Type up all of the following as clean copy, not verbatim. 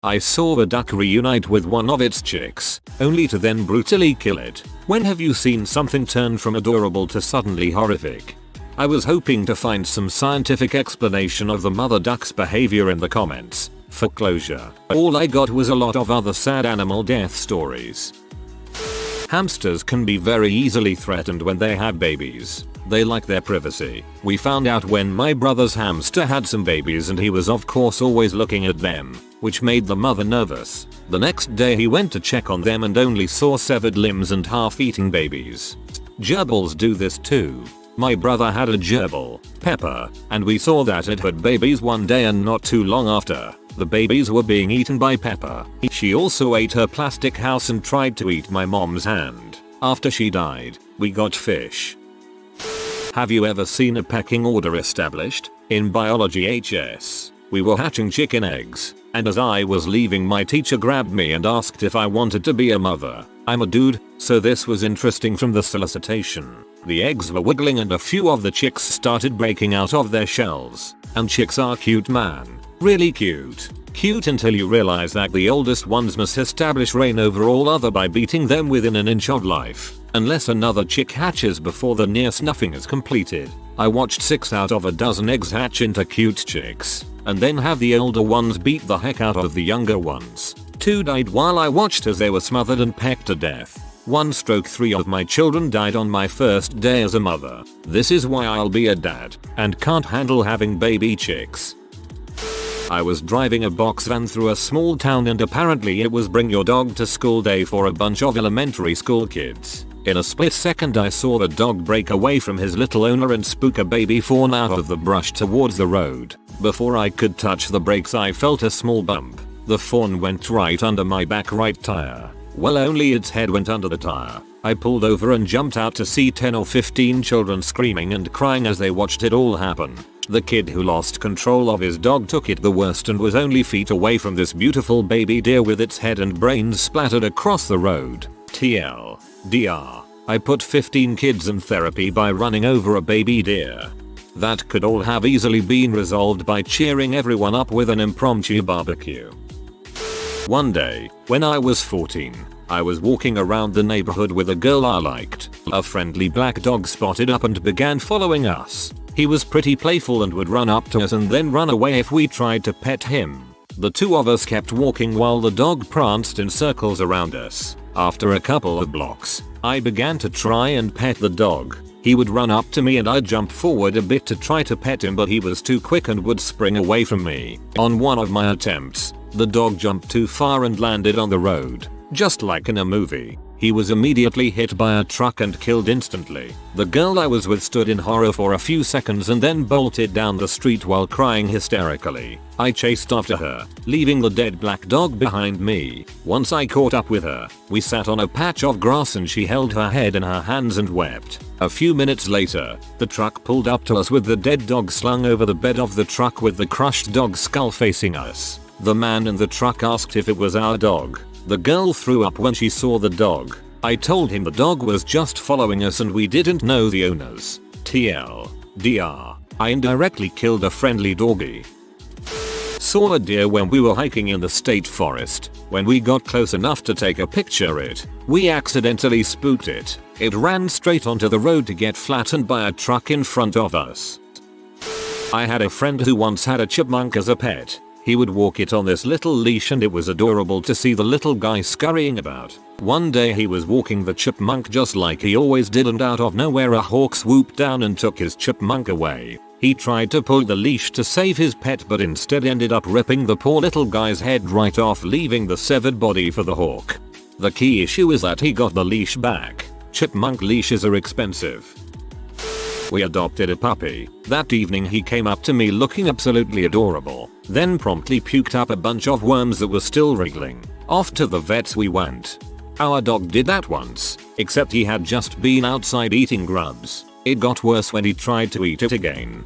I saw a duck reunite with one of its chicks, only to then brutally kill it. When have you seen something turn from adorable to suddenly horrific? I was hoping to find some scientific explanation of the mother duck's behavior in the comments for closure. All I got was a lot of other sad animal death stories. Hamsters can be very easily threatened when they have babies. They like their privacy. We found out when my brother's hamster had some babies and he was of course always looking at them, which made the mother nervous. The next day he went to check on them and only saw severed limbs and half-eaten babies. Gerbils do this too. My brother had a gerbil, Pepper, and we saw that it had babies one day and not too long after, the babies were being eaten by Pepper. She also ate her plastic house and tried to eat my mom's hand. After she died, we got fish. Have you ever seen a pecking order established? In biology HS, we were hatching chicken eggs, and as I was leaving my teacher grabbed me and asked if I wanted to be a mother. I'm a dude, so this was interesting from the solicitation. The eggs were wiggling and a few of the chicks started breaking out of their shells. And chicks are cute, man. Really cute. Cute until you realize that the oldest ones must establish reign over all other by beating them within an inch of life, unless another chick hatches before the near snuffing is completed. I watched 6 out of a dozen eggs hatch into cute chicks, and then have the older ones beat the heck out of the younger ones. 2 died while I watched as they were smothered and pecked to death. 1/3 of my children died on my first day as a mother. This is why I'll be a dad, and can't handle having baby chicks. I was driving a box van through a small town and apparently it was bring your dog to school day for a bunch of elementary school kids. In a split second I saw the dog break away from his little owner and spook a baby fawn out of the brush towards the road. Before I could touch the brakes I felt a small bump. The fawn went right under my back right tire. Well, only its head went under the tire. I pulled over and jumped out to see 10 or 15 children screaming and crying as they watched it all happen. The kid who lost control of his dog took it the worst and was only feet away from this beautiful baby deer with its head and brains splattered across the road. TLDR. I put 15 kids in therapy by running over a baby deer. That could all have easily been resolved by cheering everyone up with an impromptu barbecue. One day, when I was 14, I was walking around the neighborhood with a girl I liked. A friendly black dog spotted up and began following us. He was pretty playful and would run up to us and then run away if we tried to pet him. The two of us kept walking while the dog pranced in circles around us. After a couple of blocks, I began to try and pet the dog. He would run up to me and I'd jump forward a bit to try to pet him, but he was too quick and would spring away from me. On one of my attempts, the dog jumped too far and landed on the road. Just like in a movie, he was immediately hit by a truck and killed instantly. The girl I was with stood in horror for a few seconds and then bolted down the street while crying hysterically. I chased after her, leaving the dead black dog behind me. Once I caught up with her, we sat on a patch of grass and she held her head in her hands and wept. A few minutes later, the truck pulled up to us with the dead dog slung over the bed of the truck with the crushed dog skull facing us. The man in the truck asked if it was our dog. The girl threw up when she saw the dog. I told him the dog was just following us and we didn't know the owners. TLDR. I indirectly killed a friendly doggy. Saw a deer when we were hiking in the state forest. When we got close enough to take a picture we accidentally spooked it. It ran straight onto the road to get flattened by a truck in front of us. I had a friend who once had a chipmunk as a pet. He would walk it on this little leash and it was adorable to see the little guy scurrying about. One day he was walking the chipmunk just like he always did and out of nowhere a hawk swooped down and took his chipmunk away. He tried to pull the leash to save his pet but instead ended up ripping the poor little guy's head right off, leaving the severed body for the hawk. The key issue is that he got the leash back. Chipmunk leashes are expensive. We adopted a puppy. That evening he came up to me looking absolutely adorable, then promptly puked up a bunch of worms that were still wriggling. Off to the vets we went. Our dog did that once, except he had just been outside eating grubs. It got worse when he tried to eat it again.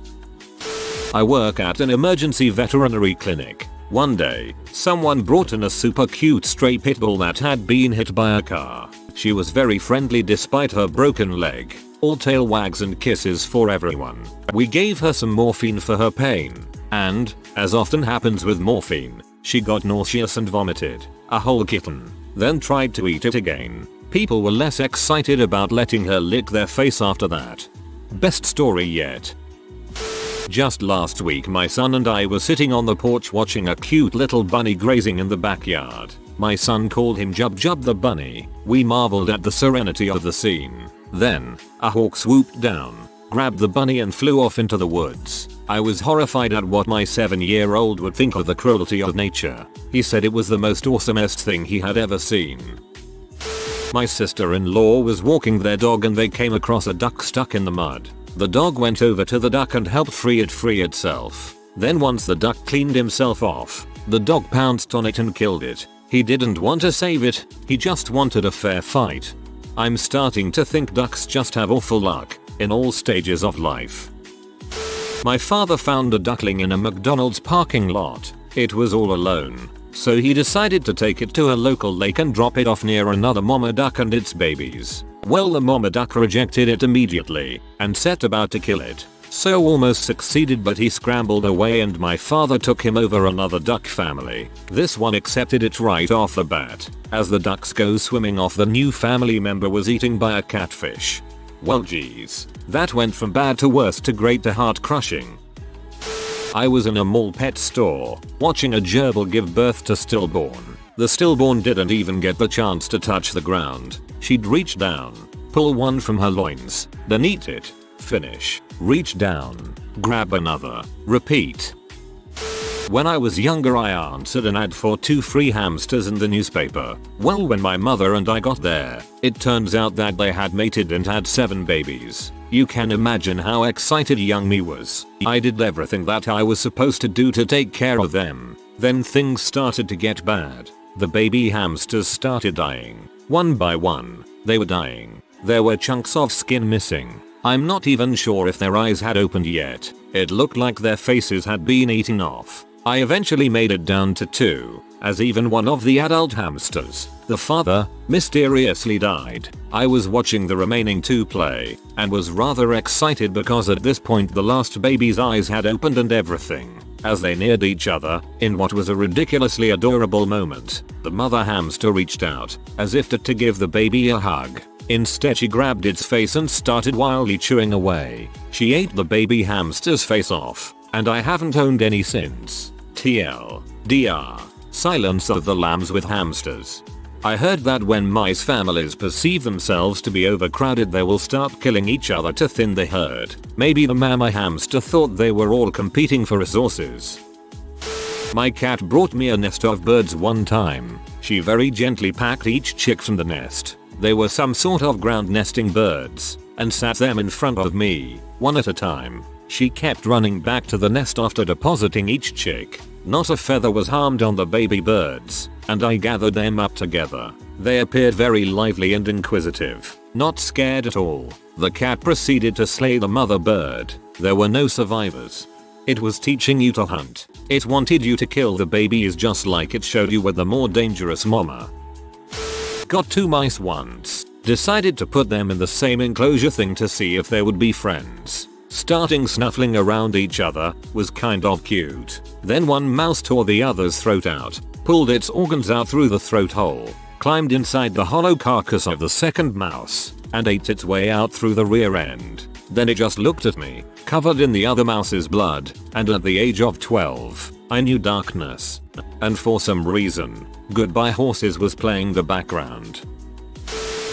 I work at an emergency veterinary clinic. One day, someone brought in a super cute stray pit bull that had been hit by a car. She was very friendly despite her broken leg. All tail wags and kisses for everyone. We gave her some morphine for her pain, and, as often happens with morphine, She got nauseous and vomited a whole kitten, then tried to eat it again. People were less excited about letting her lick their face after that. Best story yet. Just last week my son and I were sitting on the porch watching a cute little bunny grazing in the backyard. My son called him Jub Jub the bunny. We marveled at the serenity of the scene. Then, a hawk swooped down, grabbed the bunny and flew off into the woods. I was horrified at what my 7-year-old would think of the cruelty of nature. He said it was the most awesomest thing he had ever seen. My sister-in-law was walking their dog and they came across a duck stuck in the mud. The dog went over to the duck and helped free itself. Then once the duck cleaned himself off, the dog pounced on it and killed it. He didn't want to save it, he just wanted a fair fight. I'm starting to think ducks just have awful luck in all stages of life. My father found a duckling in a McDonald's parking lot. It was all alone, so he decided to take it to a local lake and drop it off near another mama duck and its babies. Well, the mama duck rejected it immediately and set about to kill it. So almost succeeded, but he scrambled away and my father took him over another duck family. This one accepted it right off the bat. As the ducks go swimming off, the new family member was eaten by a catfish. Well geez, that went from bad to worse to great to heart crushing. I was in a mall pet store watching a gerbil give birth to stillborn. The stillborn didn't even get the chance to touch the ground. She'd reach down, pull one from her loins, then eat it, finish, reach down, grab another, repeat. When I was younger I answered an ad for 2 free hamsters in the newspaper. Well, when my mother and I got there, it turns out that they had mated and had 7 babies. You can imagine how excited young me was. I did everything that I was supposed to do to take care of them. Then things started to get bad. The baby hamsters started dying. One by one, they were dying. There were chunks of skin missing. I'm not even sure if their eyes had opened yet. It looked like their faces had been eaten off. I eventually made it down to 2, as even one of the adult hamsters, the father, mysteriously died. I was watching the remaining 2 play, and was rather excited because at this point the last baby's eyes had opened and everything. As they neared each other, in what was a ridiculously adorable moment, the mother hamster reached out, as if to give the baby a hug. Instead she grabbed its face and started wildly chewing away. She ate the baby hamster's face off, and I haven't owned any since. TLDR. Silence of the lambs with hamsters. I heard that when mice families perceive themselves to be overcrowded they will start killing each other to thin the herd. Maybe the mama hamster thought they were all competing for resources. My cat brought me a nest of birds one time. She very gently packed each chick from the nest. They were some sort of ground nesting birds, and sat them in front of me, one at a time. She kept running back to the nest after depositing each chick. Not a feather was harmed on the baby birds, and I gathered them up together. They appeared very lively and inquisitive, not scared at all. The cat proceeded to slay the mother bird. There were no survivors. It was teaching you to hunt. It wanted you to kill the babies just like it showed you were the more dangerous mama. Got 2 mice once. Decided to put them in the same enclosure thing to see if they would be friends. Starting snuffling around each other was kind of cute. Then one mouse tore the other's throat out, pulled its organs out through the throat hole, climbed inside the hollow carcass of the second mouse, and ate its way out through the rear end. Then it just looked at me, covered in the other mouse's blood, and at the age of 12, I knew darkness. And for some reason, Goodbye Horses was playing the background.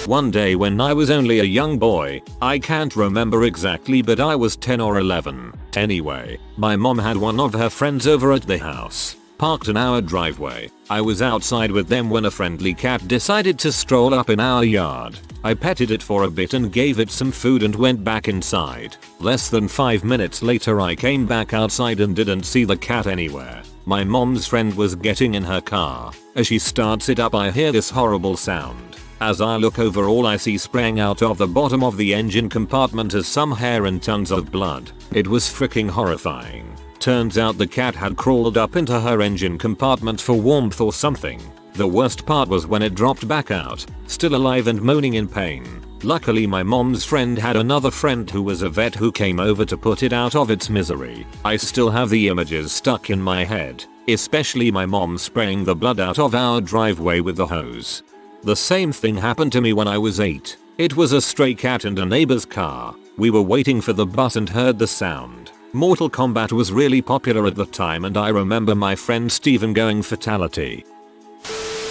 One day when I was only a young boy, I can't remember exactly but I was 10 or 11. Anyway, my mom had one of her friends over at the house, parked in our driveway. I was outside with them when a friendly cat decided to stroll up in our yard. I petted it for a bit and gave it some food and went back inside. Less than 5 minutes later I came back outside and didn't see the cat anywhere. My mom's friend was getting in her car. As she starts it up I hear this horrible sound. As I look over all I see spraying out of the bottom of the engine compartment is some hair and tons of blood. It was freaking horrifying. Turns out the cat had crawled up into her engine compartment for warmth or something. The worst part was when it dropped back out, still alive and moaning in pain. Luckily my mom's friend had another friend who was a vet who came over to put it out of its misery. I still have the images stuck in my head. especially my mom spraying the blood out of our driveway with the hose. The same thing happened to me when I was 8. It was a stray cat in a neighbor's car. We were waiting for the bus and heard the sound. Mortal Kombat was really popular at the time and I remember my friend Steven going fatality.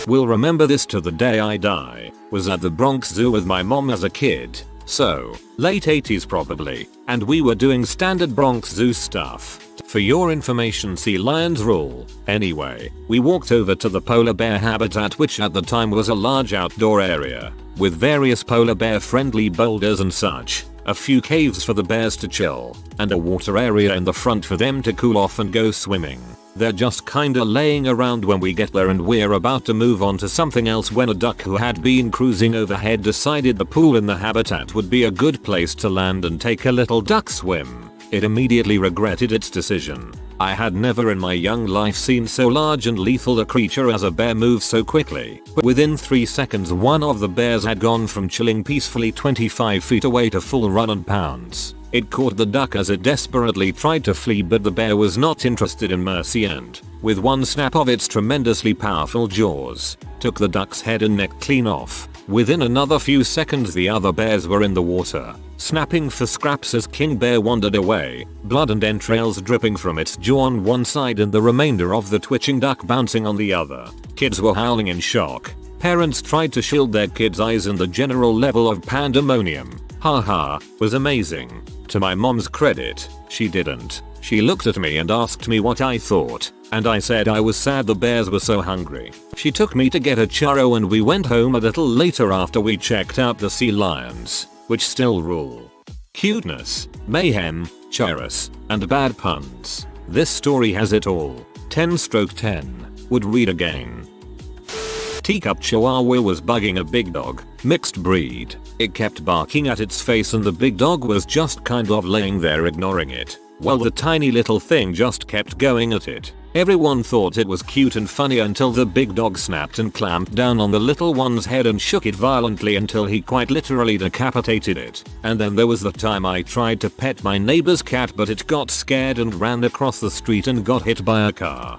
Will remember this to the day I die. Was at the Bronx Zoo with my mom as a kid. So, late 80s probably, and we were doing standard Bronx Zoo stuff. For your information, see lions rule. Anyway, we walked over to the polar bear habitat, which at the time was a large outdoor area with various polar bear friendly boulders and such, a few caves for the bears to chill, and a water area in the front for them to cool off and go swimming. They're just kinda laying around when we get there and we're about to move on to something else when a duck who had been cruising overhead decided the pool in the habitat would be a good place to land and take a little duck swim. It immediately regretted its decision. I had never in my young life seen so large and lethal a creature as a bear move so quickly. Within 3 seconds one of the bears had gone from chilling peacefully 25 feet away to full run and pounce. It caught the duck as it desperately tried to flee, but the bear was not interested in mercy and, with one snap of its tremendously powerful jaws, took the duck's head and neck clean off. Within another few seconds the other bears were in the water, snapping for scraps as King Bear wandered away, blood and entrails dripping from its jaw on one side and the remainder of the twitching duck bouncing on the other. Kids were howling in shock. Parents tried to shield their kids' eyes and the general level of pandemonium, haha, was amazing. To my mom's credit, she didn't. She looked at me and asked me what I thought, and I said I was sad the bears were so hungry. She took me to get a churro and we went home a little later after we checked out the sea lions, which still rule. Cuteness, mayhem, chorus, and bad puns. This story has it all. 10/10. Would read again. Teacup Chihuahua was bugging a big dog, mixed breed. It kept barking at its face and the big dog was just kind of laying there ignoring it, while the tiny little thing just kept going at it. Everyone thought it was cute and funny until the big dog snapped and clamped down on the little one's head and shook it violently until he quite literally decapitated it. And then there was the time I tried to pet my neighbor's cat, but it got scared and ran across the street and got hit by a car.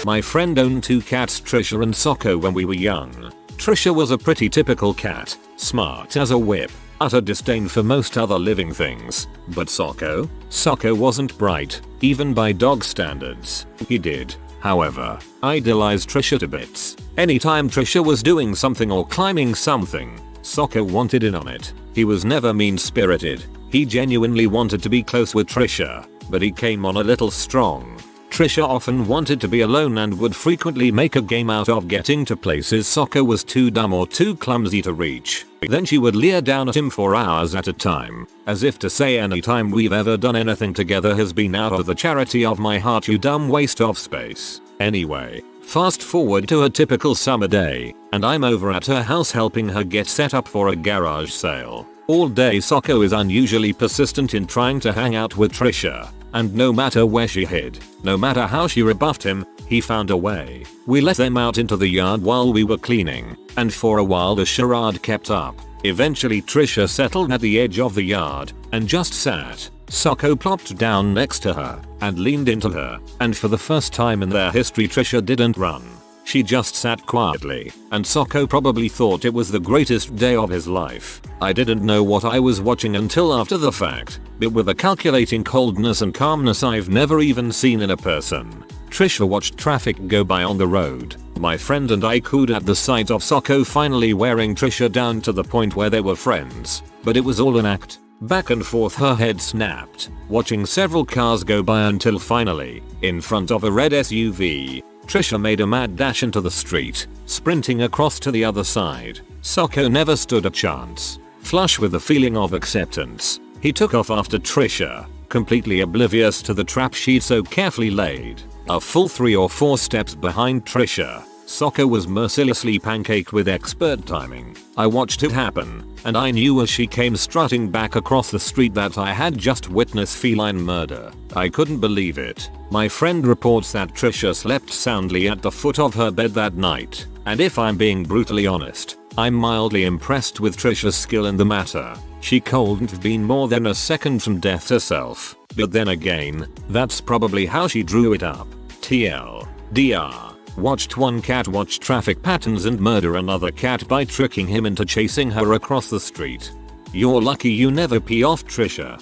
My friend owned 2 cats, Trisha and Socko, when we were young. Trisha was a pretty typical cat, smart as a whip, utter disdain for most other living things. But Socko wasn't bright, even by dog standards. He did, however, idolize Trisha to bits. Anytime Trisha was doing something or climbing something, Socko wanted in on it. He was never mean-spirited. He genuinely wanted to be close with Trisha, but he came on a little strong. Trisha often wanted to be alone and would frequently make a game out of getting to places Socko was too dumb or too clumsy to reach. Then she would leer down at him for hours at a time, as if to say any time we've ever done anything together has been out of the charity of my heart, you dumb waste of space. Anyway, fast forward to a typical summer day, and I'm over at her house helping her get set up for a garage sale. All day Socko is unusually persistent in trying to hang out with Trisha. And no matter where she hid, no matter how she rebuffed him, he found a way. We let them out into the yard while we were cleaning, and for a while the charade kept up. Eventually Trisha settled at the edge of the yard, and just sat. Socko plopped down next to her, and leaned into her, and for the first time in their history Trisha didn't run. She just sat quietly, and Socko probably thought it was the greatest day of his life. I didn't know what I was watching until after the fact, but with a calculating coldness and calmness I've never even seen in a person. Trisha watched traffic go by on the road. My friend and I cooed at the sight of Socko finally wearing Trisha down to the point where they were friends, but it was all an act. Back and forth her head snapped, watching several cars go by until finally, in front of a red SUV, Trisha made a mad dash into the street, sprinting across to the other side. Socko never stood a chance. Flush with a feeling of acceptance, he took off after Trisha, completely oblivious to the trap she'd so carefully laid. A full 3 or 4 steps behind Trisha, Socko was mercilessly pancaked with expert timing. I watched it happen, and I knew as she came strutting back across the street that I had just witnessed feline murder. I couldn't believe it. My friend reports that Trisha slept soundly at the foot of her bed that night, and if I'm being brutally honest, I'm mildly impressed with Trisha's skill in the matter. She couldn't have been more than a second from death herself, but then again, that's probably how she drew it up. TLDR. Watched one cat watch traffic patterns and murder another cat by tricking him into chasing her across the street. You're lucky you never pee off Trisha.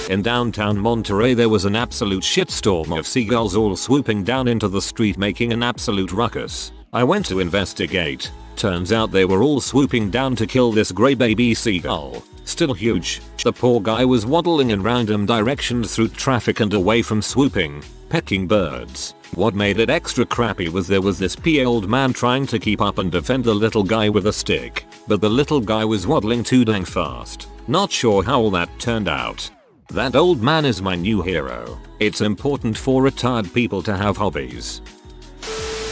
In downtown Monterey there was an absolute shitstorm of seagulls all swooping down into the street making an absolute ruckus. I went to investigate. Turns out they were all swooping down to kill this grey baby seagull. Still huge. The poor guy was waddling in random directions through traffic and away from swooping, pecking birds. What made it extra crappy was there was this old man trying to keep up and defend the little guy with a stick, but the little guy was waddling too dang fast. Not sure how all that turned out. That old man is my new hero. It's important for retired people to have hobbies.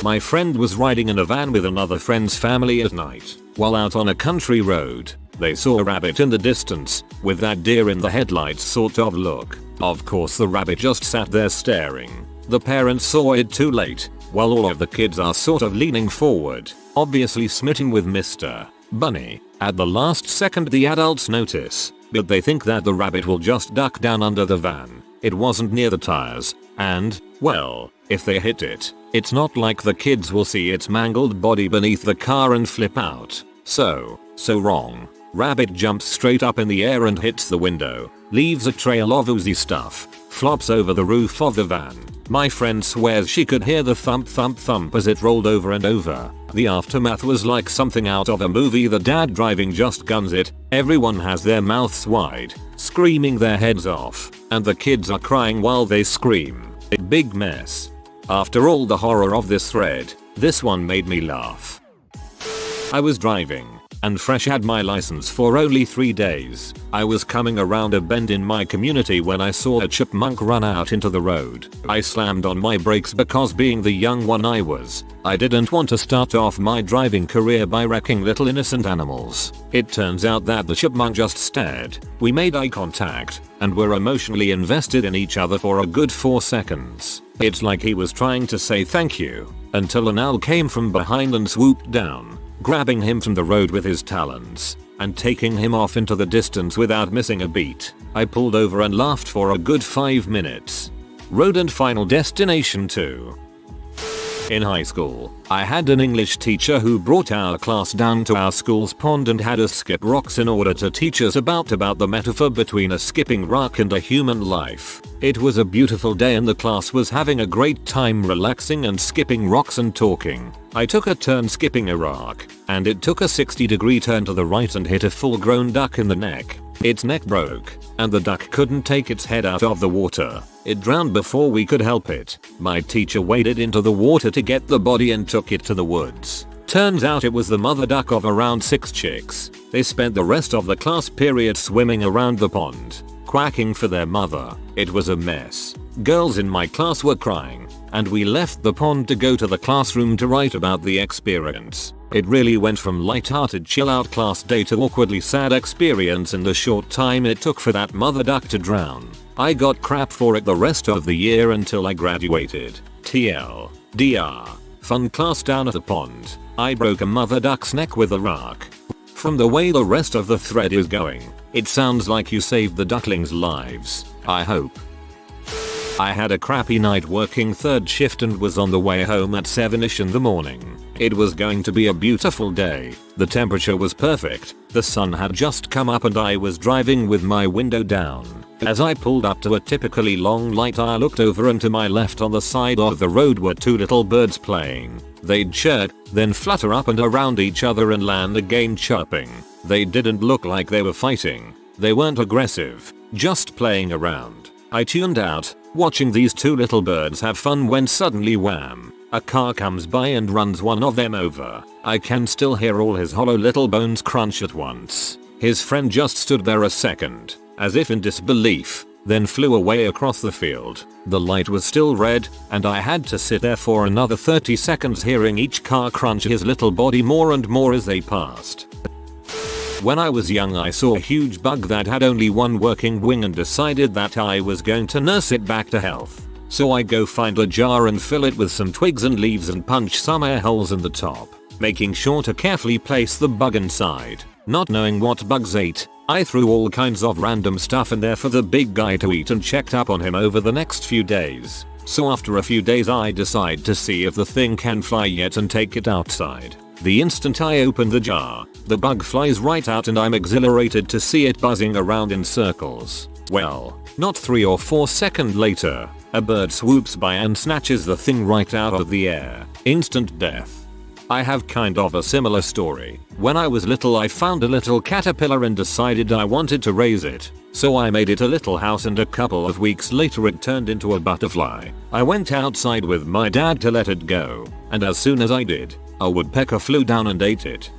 My friend was riding in a van with another friend's family at night. While out on a country road, they saw a rabbit in the distance, with that deer in the headlights sort of look. Of course the rabbit just sat there staring. The parents saw it too late, while all of the kids are sort of leaning forward, obviously smitten with Mr. Bunny. At the last second the adults notice, but they think that the rabbit will just duck down under the van. It wasn't near the tires, and, well, if they hit it, it's not like the kids will see its mangled body beneath the car and flip out. So wrong. Rabbit jumps straight up in the air and hits the window, leaves a trail of oozy stuff, flops over the roof of the van. My friend swears she could hear the thump thump thump as it rolled over and over. The aftermath was like something out of a movie. The dad driving just guns it, everyone has their mouths wide, screaming their heads off, and the kids are crying while they scream. A big mess. After all the horror of this thread, this one made me laugh. I was driving, and fresh had my license for only 3 days. I was coming around a bend in my community when I saw a chipmunk run out into the road. I slammed on my brakes because being the young one I was, I didn't want to start off my driving career by wrecking little innocent animals. It turns out that the chipmunk just stared. We made eye contact, and were emotionally invested in each other for a good 4 seconds. It's like he was trying to say thank you, until an owl came from behind and swooped down, grabbing him from the road with his talons, and taking him off into the distance without missing a beat. I pulled over and laughed for a good 5 minutes. Rodent Final Destination 2. In high school, I had an English teacher who brought our class down to our school's pond and had us skip rocks in order to teach us about the metaphor between a skipping rock and a human life. It was a beautiful day and the class was having a great time relaxing and skipping rocks and talking. I took a turn skipping a rock, and it took a 60-degree turn to the right and hit a full-grown duck in the neck. Its neck broke, and the duck couldn't take its head out of the water. It drowned before we could help it. My teacher waded into the water to get the body and took it to the woods. Turns out it was the mother duck of around 6 chicks. They spent the rest of the class period swimming around the pond, quacking for their mother. It was a mess. Girls in my class were crying, and we left the pond to go to the classroom to write about the experience. It really went from light-hearted chill-out class day to awkwardly sad experience in the short time it took for that mother duck to drown. I got crap for it the rest of the year until I graduated. TLDR. Fun class down at the pond. I broke a mother duck's neck with a rock. From the way the rest of the thread is going, it sounds like you saved the ducklings' lives. I hope. I had a crappy night working third shift and was on the way home at 7ish in the morning. It was going to be a beautiful day. The temperature was perfect. The sun had just come up and I was driving with my window down. As I pulled up to a typically long light, I looked over and to my left on the side of the road were 2 little birds playing. They'd chirp, then flutter up and around each other and land again chirping. They didn't look like they were fighting. They weren't aggressive, just playing around. I tuned out, watching these 2 little birds have fun when suddenly wham, a car comes by and runs one of them over. I can still hear all his hollow little bones crunch at once. His friend just stood there a second, as if in disbelief, then flew away across the field. The light was still red, and I had to sit there for another 30 seconds hearing each car crunch his little body more and more as they passed. When I was young I saw a huge bug that had only one working wing and decided that I was going to nurse it back to health. So I go find a jar and fill it with some twigs and leaves and punch some air holes in the top, making sure to carefully place the bug inside. Not knowing what bugs ate, I threw all kinds of random stuff in there for the big guy to eat and checked up on him over the next few days. So after a few days I decide to see if the thing can fly yet and take it outside. The instant I open the jar, the bug flies right out and I'm exhilarated to see it buzzing around in circles. Well, not 3 or 4 seconds later, a bird swoops by and snatches the thing right out of the air. Instant death. I have kind of a similar story. When I was little I found a little caterpillar and decided I wanted to raise it. So I made it a little house and a couple of weeks later it turned into a butterfly. I went outside with my dad to let it go, and as soon as I did, a woodpecker flew down and ate it.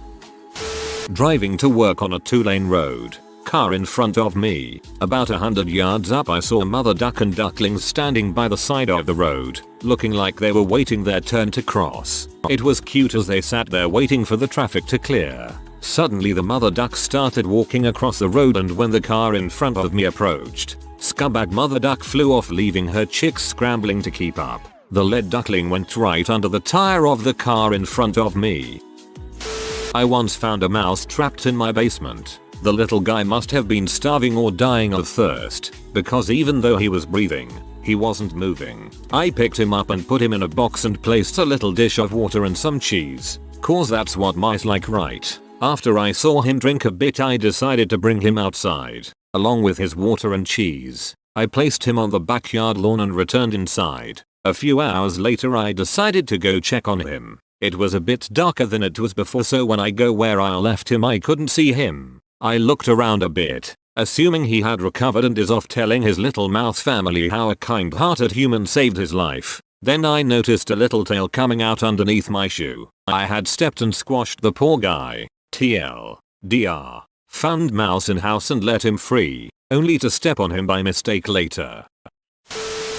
Driving to work on a 2-lane road. Car in front of me. About 100 yards up I saw a mother duck and ducklings standing by the side of the road, looking like they were waiting their turn to cross. It was cute as they sat there waiting for the traffic to clear. Suddenly the mother duck started walking across the road, and when the car in front of me approached, scumbag mother duck flew off, leaving her chicks scrambling to keep up. The lead duckling went right under the tire of the car in front of me. I once found a mouse trapped in my basement. The little guy must have been starving or dying of thirst, because even though he was breathing, he wasn't moving. I picked him up and put him in a box and placed a little dish of water and some cheese, cause that's what mice like, right? After I saw him drink a bit I decided to bring him outside, along with his water and cheese. I placed him on the backyard lawn and returned inside. A few hours later I decided to go check on him. It was a bit darker than it was before, so when I go where I left him I couldn't see him. I looked around a bit, assuming he had recovered and is off telling his little mouse family how a kind-hearted human saved his life. Then I noticed a little tail coming out underneath my shoe. I had stepped and squashed the poor guy. TLDR. Found mouse in house and let him free, only to step on him by mistake later.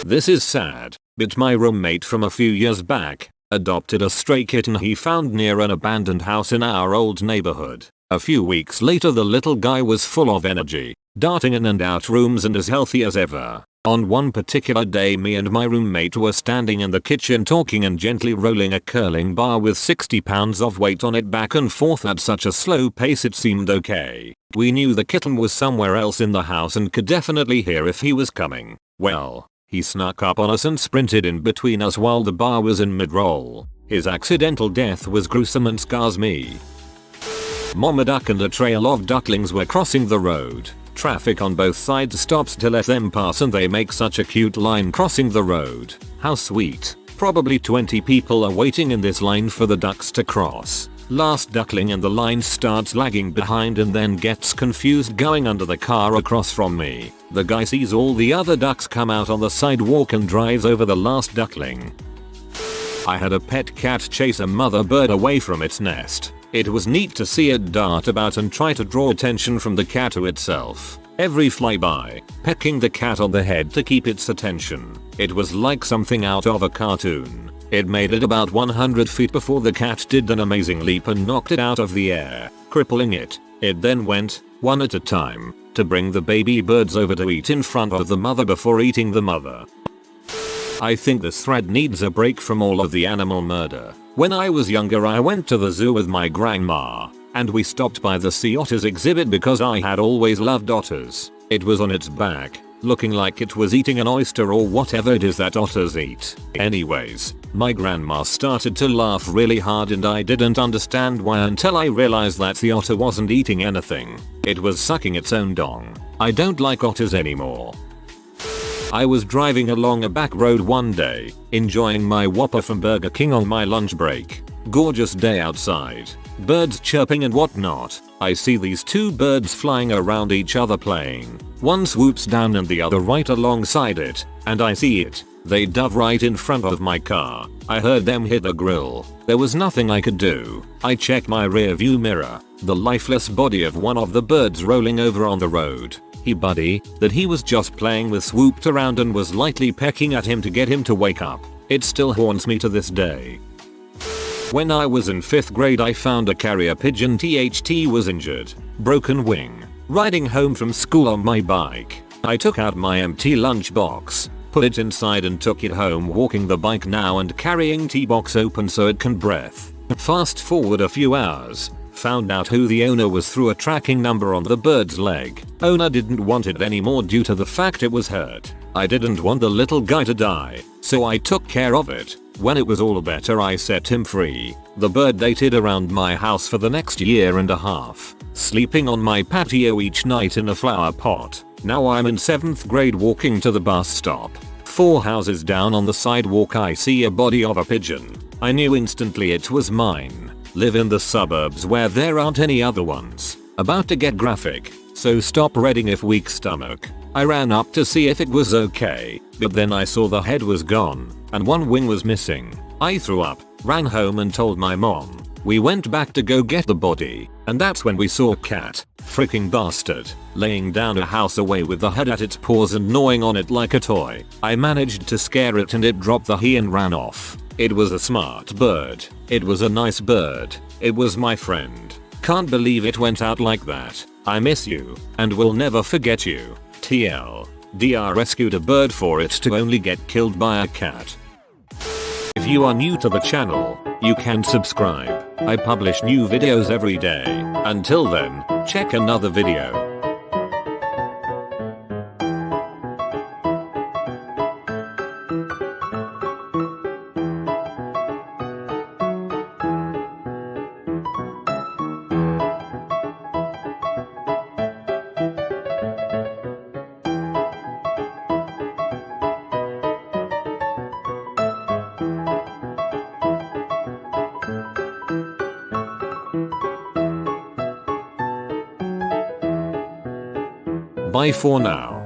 This is sad, but my roommate from a few years back adopted a stray kitten he found near an abandoned house in our old neighborhood. A few weeks later the little guy was full of energy, darting in and out rooms and as healthy as ever. On one particular day me and my roommate were standing in the kitchen talking and gently rolling a curling bar with 60 pounds of weight on it back and forth at such a slow pace it seemed okay. We knew the kitten was somewhere else in the house and could definitely hear if he was coming. Well, he snuck up on us and sprinted in between us while the bar was in mid-roll. His accidental death was gruesome and scars me. Mama duck and a trail of ducklings were crossing the road. Traffic on both sides stops to let them pass and they make such a cute line crossing the road. How sweet. Probably 20 people are waiting in this line for the ducks to cross. Last duckling in the line starts lagging behind and then gets confused going under the car across from me. The guy sees all the other ducks come out on the sidewalk and drives over the last duckling. I had a pet cat chase a mother bird away from its nest. It was neat to see it dart about and try to draw attention from the cat to itself. Every flyby, pecking the cat on the head to keep its attention. It was like something out of a cartoon. It made it about 100 feet before the cat did an amazing leap and knocked it out of the air, crippling it. It then went, one at a time, to bring the baby birds over to eat in front of the mother before eating the mother. I think this thread needs a break from all of the animal murder. When I was younger I went to the zoo with my grandma, and we stopped by the sea otters exhibit because I had always loved otters. It was on its back, looking like it was eating an oyster or whatever it is that otters eat. Anyways, my grandma started to laugh really hard and I didn't understand why until I realized that the otter wasn't eating anything. It was sucking its own dong. I don't like otters anymore. I was driving along a back road one day, enjoying my Whopper from Burger King on my lunch break. Gorgeous day outside, birds chirping and whatnot. I see these two birds flying around each other playing. One swoops down and the other right alongside it, and I see it. They dove right in front of my car. I heard them hit the grill. There was nothing I could do. I checked my rear view mirror. The lifeless body of one of the birds rolling over on the road. Buddy that he was just playing with swooped around and was lightly pecking at him to get him to wake up. It still haunts me to this day. When I was in 5th grade I found a carrier pigeon THT was injured, broken wing, riding home from school on my bike. I took out my empty lunchbox, put it inside and took it home walking the bike now and carrying T-box open so it can breathe. Fast forward a few hours. Found out who the owner was through a tracking number on the bird's leg. Owner didn't want it anymore due to the fact it was hurt. I didn't want the little guy to die, so I took care of it. When it was all better, I set him free. The bird dated around my house for the next year and a half, sleeping on my patio each night in a flower pot. Now I'm in 7th grade walking to the bus stop. 4 houses down on the sidewalk I see a body of a pigeon. I knew instantly it was mine. Live in the suburbs where there aren't any other ones. About to get graphic, so stop reading if weak stomach. I ran up to see if it was okay, but then I saw the head was gone, and one wing was missing. I threw up, ran home and told my mom. We went back to go get the body, and that's when we saw Cat, freaking bastard, laying down a house away with the head at its paws and gnawing on it like a toy. I managed to scare it and it dropped the he and ran off. It was a smart bird. It was a nice bird. It was my friend. Can't believe it went out like that. I miss you, and will never forget you. TL. DR rescued a bird for it to only get killed by a cat. If you are new to the channel, you can subscribe. I publish new videos every day. Until then, check another video. Bye for now.